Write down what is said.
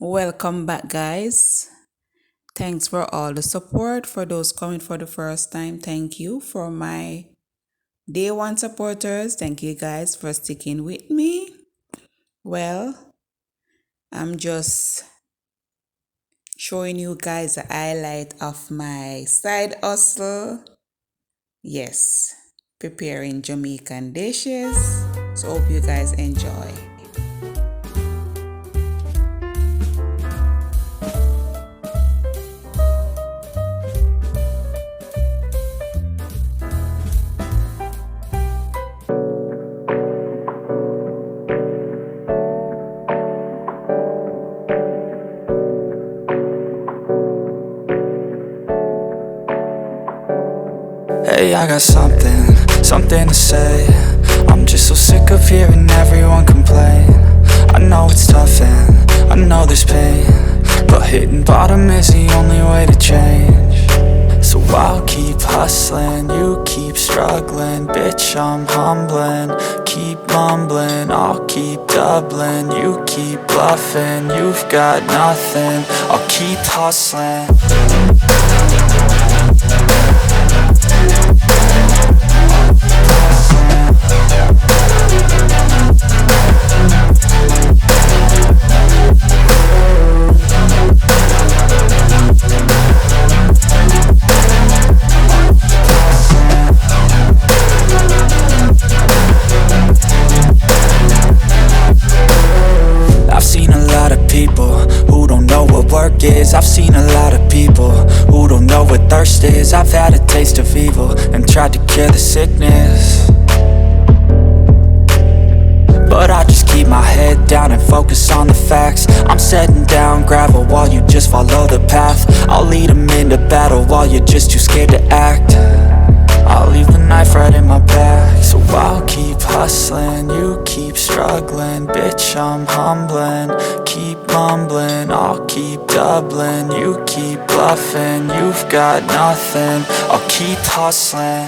Welcome back, guys. Thanks for all the support. For those coming for the first time, thank you. For my day one supporters, thank you guys for sticking with me. Well, I'm just showing you guys a highlight of my side hustle. Yes, preparing Jamaican dishes. So, hope you guys enjoy. Hey, I got something to say. I'm just so sick of hearing everyone complain. I know it's tough and I know there's pain, but hitting bottom is the only way to change. So I'll keep hustling, you keep struggling. Bitch, I'm humbling, keep mumbling. I'll keep doubling, you keep bluffing. You've got nothing, I'll keep hustling. I've seen a lot of people who don't know what work is. I've seen a lot of people who don't know what thirst is. I've had a taste of evil and tried to cure the sickness, but I just keep my head down and focus on the facts. I'm setting down gravel while you just follow the path. I'll lead them into battle while you're just too scared to act. I'll leave the knife right in my back. So I'll keep hustling, you keep struggling. Bitch, I'm humbling, keep mumbling. I'll keep doubling, you keep bluffing. You've got nothing, I'll keep hustling.